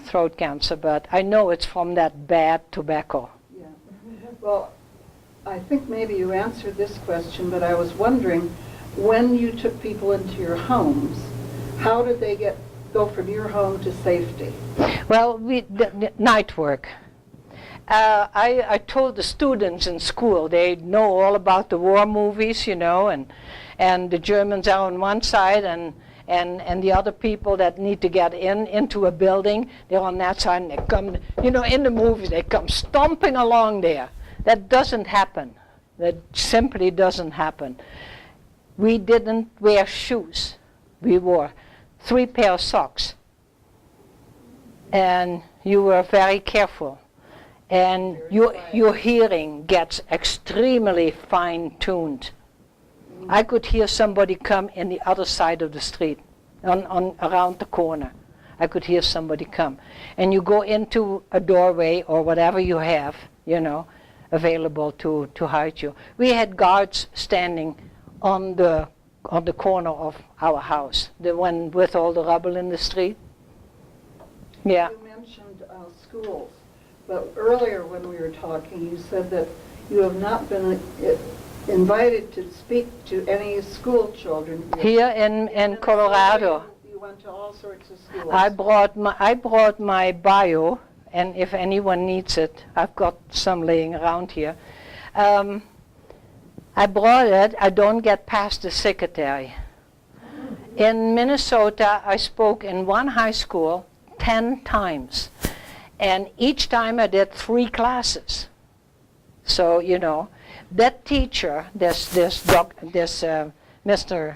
throat cancer, but I know it's from that bad tobacco. Yeah. Well, I think maybe you answered this question, but I was wondering, when you took people into your homes, how did they go from your home to safety? Well, the night work. I told the students in school, they know all about the war movies, you know, and the Germans are on one side, and the other people that need to get into a building, they're on that side, and they come, you know, in the movies, they come stomping along there. That doesn't happen. That simply doesn't happen. We didn't wear shoes. We wore 3 pair of socks. And you were very careful. And your hearing gets extremely fine-tuned. I could hear somebody come in the other side of the street, around the corner. I could hear somebody come. And you go into a doorway or whatever you have, you know, available to hide you. We had guards standing on the corner of our house, the one with all the rubble in the street. Yeah. You mentioned schools, but earlier when we were talking, you said that you have not been invited to speak to any school children here in Colorado. You went to all sorts of schools. I brought my bio, and if anyone needs it, I've got some laying around here. I brought it. I don't get past the secretary. In Minnesota, I spoke in one high school 10 times, and each time I did 3 classes. So, you know, that teacher, this Mr.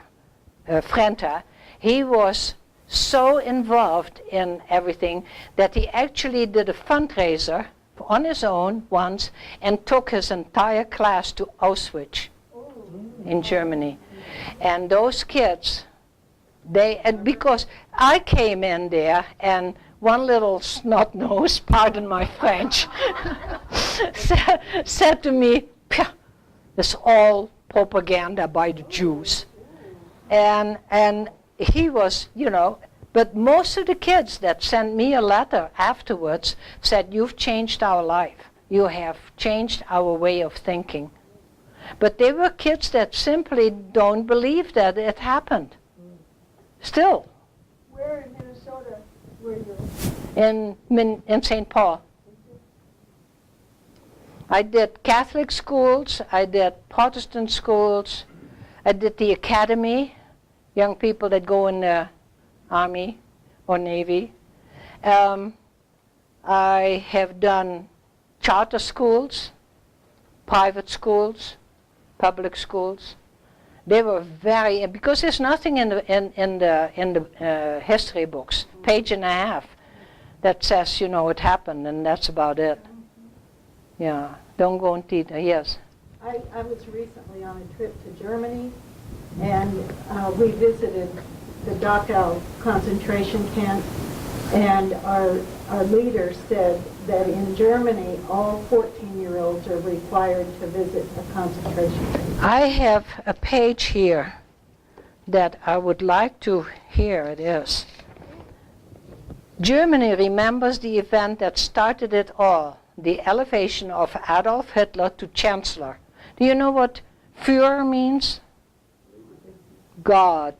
Frenta, he was so involved in everything that he actually did a fundraiser on his own once and took his entire class to Auschwitz in Germany. And those kids, and because I came in there and one little snot-nose, pardon my French, said to me, "Pah, it's all propaganda by the Jews." And he was, but most of the kids that sent me a letter afterwards said, "You've changed our life. You have changed our way of thinking." But they were kids that simply don't believe that it happened. Still. Where in Minnesota were you? In St. Paul. I did Catholic schools, I did Protestant schools, I did the academy, young people that go in the Army or Navy. I have done charter schools, private schools, public schools. They were because there's nothing in the history books, page and a half, that says, it happened, and that's about it. Yeah, don't go into detail. Yes. I was recently on a trip to Germany, and we visited the Dachau concentration camp, and our leader said that in Germany, all 14-year-olds are required to visit a concentration camp. I have a page here that I would like to hear. It is. Germany remembers the event that started it all, the elevation of Adolf Hitler to Chancellor. Do you know what Führer means? God.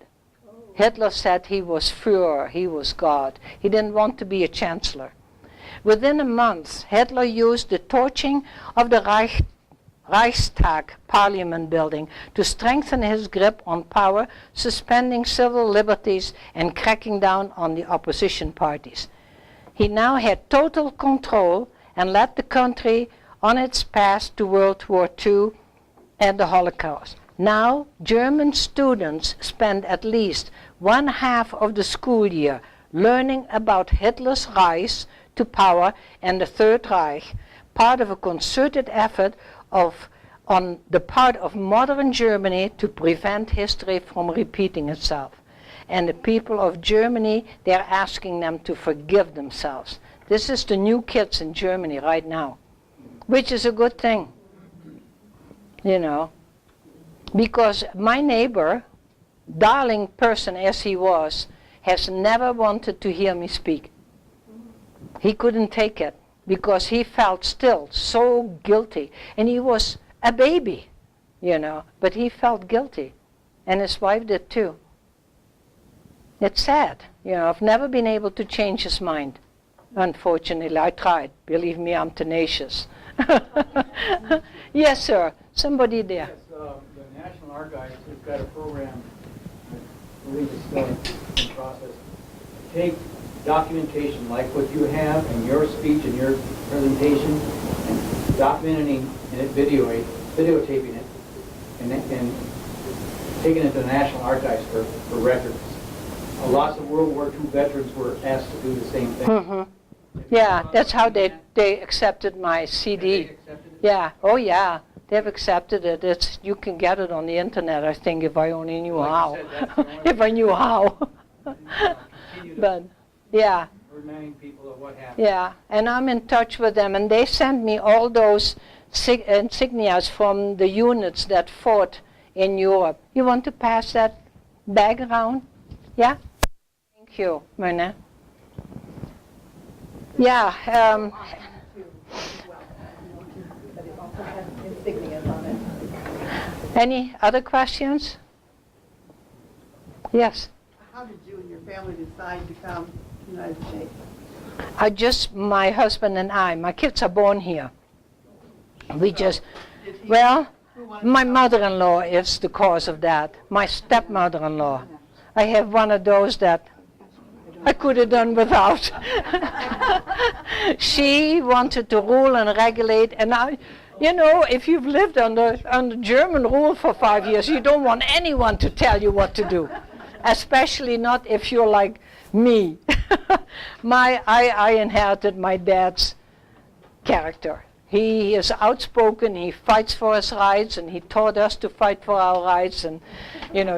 Hitler said he was Führer, he was God. He didn't want to be a chancellor. Within a month, Hitler used the torching of the Reichstag parliament building to strengthen his grip on power, suspending civil liberties and cracking down on the opposition parties. He now had total control and led the country on its path to World War II and the Holocaust. Now, German students spend at least 1/2 of the school year learning about Hitler's rise to power and the Third Reich, part of a concerted effort on the part of modern Germany to prevent history from repeating itself. And the people of Germany, they're asking them to forgive themselves. This is the new kids in Germany right now, which is a good thing, because my neighbor, darling person as he was, has never wanted to hear me speak. He couldn't take it because he felt still so guilty. And he was a baby, but he felt guilty. And his wife did too. It's sad. I've never been able to change his mind. Unfortunately, I tried. Believe me, I'm tenacious. Yes, sir. Somebody there. Yes, the National Archives has got a program, I believe it's still in process, take documentation like what you have in your speech and your presentation, and documenting and videotaping it, and taking it to the National Archives for records. Lots of World War II veterans were asked to do the same thing. Mm-hmm. Yeah, that's how they accepted my CD. They accepted it? Yeah, oh yeah, they've accepted it. You can get it on the internet, I think, if I only knew how. Like you said, that's the only If I knew how. But, yeah. reminding people of what happened. Yeah, and I'm in touch with them, and they send me all those insignias from the units that fought in Europe. You want to pass that bag around? Yeah? Thank you, Myrna. Yeah. Any other questions? Yes. How did you and your family decide to come to the United States? My husband and I, my kids are born here. My mother-in-law is the cause of that. My stepmother-in-law. I have one of those that I could have done without. She wanted to rule and regulate, and if you've lived under German rule for 5 years, you don't want anyone to tell you what to do. Especially not if you're like Me. I inherited my dad's character. He is outspoken, he fights for his rights, and he taught us to fight for our rights, and,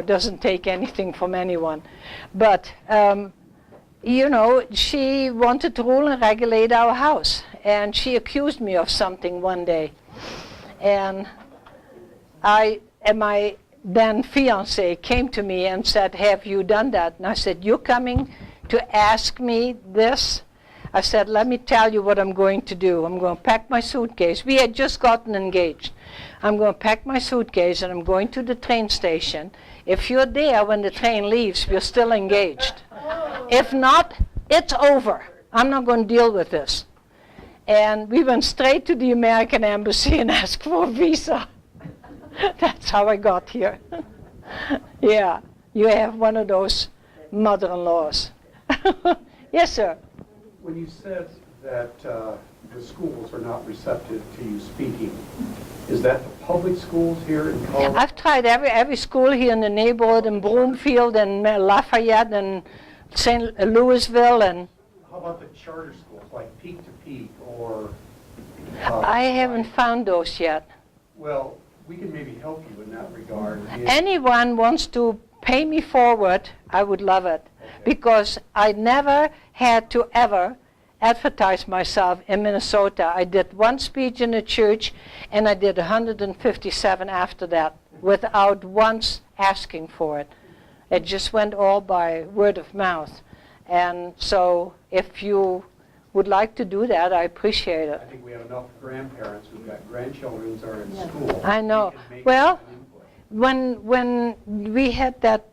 doesn't take anything from anyone. But, she wanted to rule and regulate our house, and she accused me of something one day. And my then fiance came to me and said, "Have you done that?" And I said, "You're coming to ask me this?" I said, "Let me tell you what I'm going to do. I'm going to pack my suitcase." We had just gotten engaged. "I'm going to pack my suitcase and I'm going to the train station. If you're there when the train leaves, we're still engaged. If not, it's over. I'm not going to deal with this." And we went straight to the American embassy and asked for a visa. That's how I got here. Yeah, you have one of those mother-in-laws. Yes, sir. When you said that the schools are not receptive to you speaking, is that the public schools here in Colorado? I've tried every school here in the neighborhood, in Broomfield and Lafayette and St. Louisville. And how about the charter schools, like Peak to Peak or... I haven't found those yet. Well, we can maybe help you in that regard. Anyone wants to pay me forward, I would love it. Okay. Because I never had to ever advertise myself in Minnesota. I did one speech in a church, and I did 157 after that, without once asking for it. It just went all by word of mouth. And so if you would like to do that, I appreciate it. I think we have enough grandparents who've got grandchildren who are in school. I know. Well, when we had that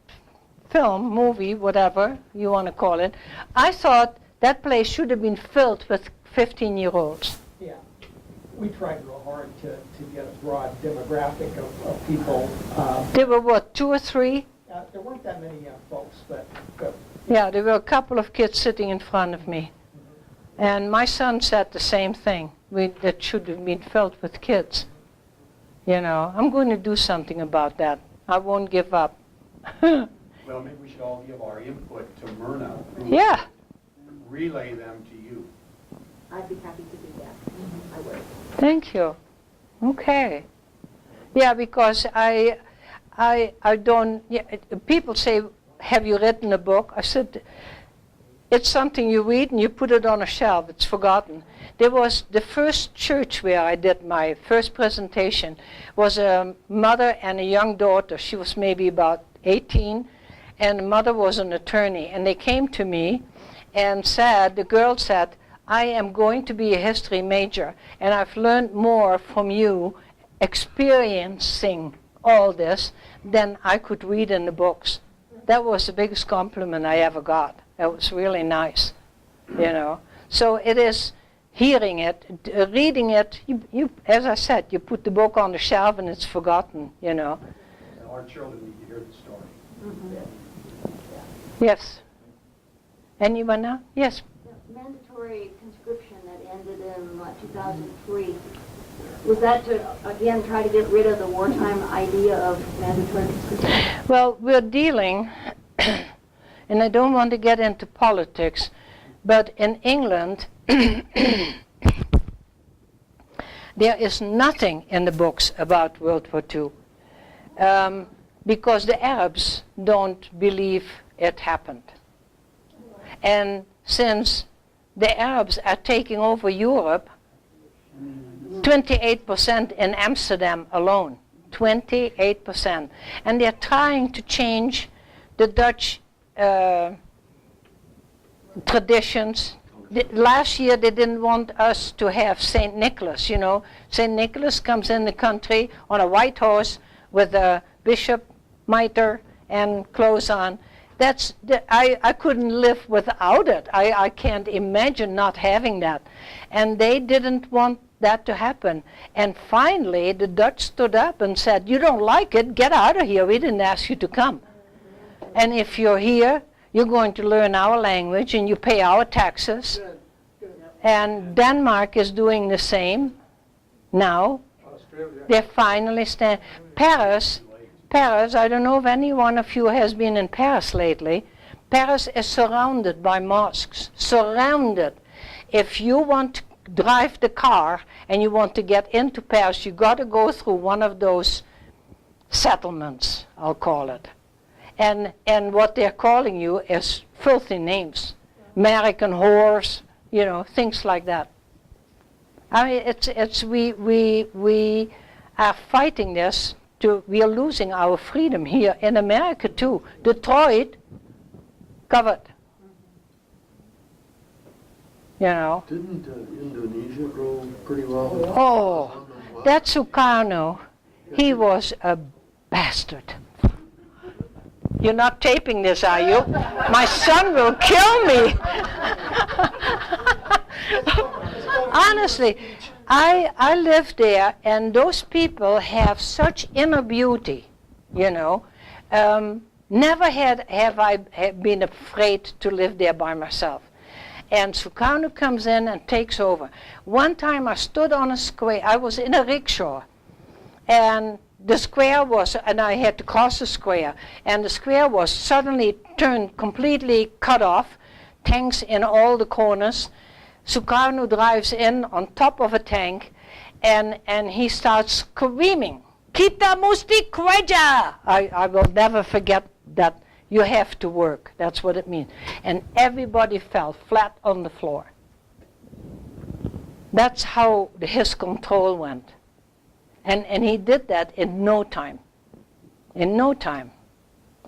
movie, whatever you want to call it, I thought that place should have been filled with 15-year-olds. Yeah. We tried real hard to get a broad demographic of people. There were, what, 2 or 3? There weren't that many young folks, but yeah, there were a couple of kids sitting in front of me. And my son said the same thing. That should have been filled with kids. I'm going to do something about that. I won't give up. Well, maybe we should all give our input to Myrna. Yeah. Relay them to you. I'd be happy to do that. I would. Thank you. Okay. Yeah, because I don't. Yeah, people say, "Have you written a book?" I said, it's something you read and you put it on a shelf. It's forgotten. There was the first church where I did my first presentation was a mother and a young daughter. She was maybe about 18, and the mother was an attorney. And they came to me and said, the girl said, "I am going to be a history major, and I've learned more from you experiencing all this than I could read in the books." That was the biggest compliment I ever got. That was really nice, So it is hearing it, reading it. You, as I said, you put the book on the shelf and it's forgotten, Our children need to hear the story. Mm-hmm. Yes. Anyone now? Yes. Mandatory conscription that ended in 2003. Was that to, again, try to get rid of the wartime idea of mandatory conscription? Well, we're dealing, and I don't want to get into politics, but in England, there is nothing in the books about World War II because the Arabs don't believe it happened. And since the Arabs are taking over Europe, 28% in Amsterdam alone, 28%. And they're trying to change the Dutch traditions. Last year they didn't want us to have St. Nicholas, St. Nicholas comes in the country on a white horse with a bishop, mitre, and clothes on. I couldn't live without it. I can't imagine not having that. And they didn't want that to happen. And finally, the Dutch stood up and said, "You don't like it, get out of here. We didn't ask you to come. And if you're here, you're going to learn our language and you pay our taxes." And Denmark is doing the same now. They're finally Paris, I don't know if any one of you has been in Paris lately, Paris is surrounded by mosques, surrounded. If you want to drive the car and you want to get into Paris, you got to go through one of those settlements, I'll call it. And what they're calling you is filthy names. American whores, you know, things like that. I mean, we are fighting this. We are losing our freedom here in America too. Detroit, covered. You know. Didn't Indonesia grow pretty well? Oh, that Sukarno, he was a bastard. You're not taping this, are you? My son will kill me. Honestly, I lived there, and those people have such inner beauty, you know. Never have I been afraid to live there by myself. And Sukarno comes in and takes over. One time I stood on a square, I was in a rickshaw, and the square was, and I had to cross the square, and the square was suddenly turned completely cut off, tanks in all the corners. Sukarno drives in on top of a tank, and he starts screaming, "Kita musti kerja!" I will never forget that. You have to work. That's what it means. And everybody fell flat on the floor. That's how his control went. And he did that in no time. In no time.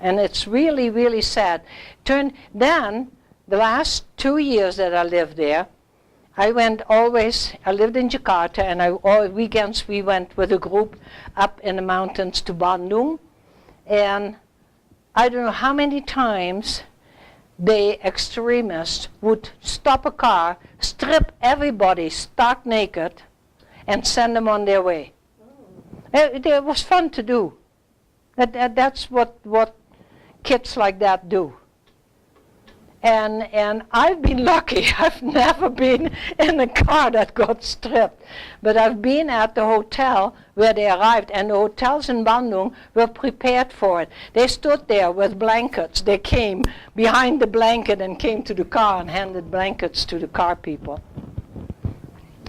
And it's really, really sad. Then, the last 2 years that I lived there, I lived in Jakarta, and all weekends we went with a group up in the mountains to Bandung. And I don't know how many times the extremists would stop a car, strip everybody stark naked, and send them on their way. It was fun to do. That's what kids like that do. And I've been lucky. I've never been in a car that got stripped. But I've been at the hotel where they arrived, and the hotels in Bandung were prepared for it. They stood there with blankets. They came behind the blanket and came to the car and handed blankets to the car people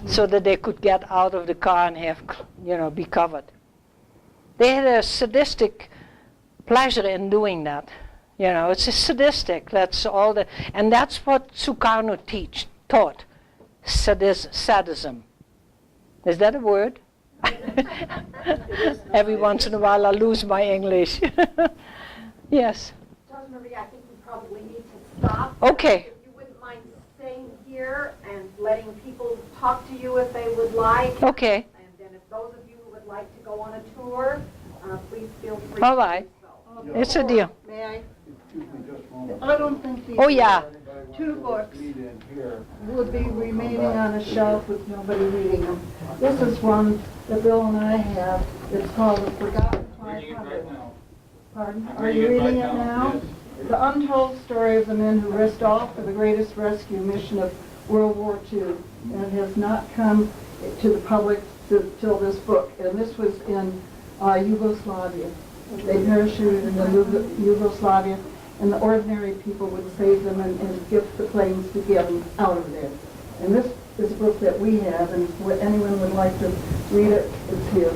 so that they could get out of the car and have, be covered. They had a sadistic pleasure in doing that. It's a sadistic. That's all and that's what Sukarno taught. Sadism. Is that a word? Every once in a while I lose my English. Yes. JosMarie, I think we probably need to stop. Okay. If you wouldn't mind staying here and letting people talk to you if they would like. Okay. And then if those of you who would like to go on a tour, please feel free All to right. do so. It's a deal. May I? Excuse me just a moment. I don't think these Oh, yeah. two books Lead in here. would be remaining on a shelf with nobody reading them. This is one that Bill and I have. It's called The Forgotten 500. Pardon? Are you reading it now? The untold story of the men who risked all for the greatest rescue mission of World War II. And it has not come to the public till this book. And this was in Yugoslavia. They parachuted in Yugoslavia, and the ordinary people would save them and gift the planes to get them out of there. And this is a book that we have, and if anyone would like to read it, it's here.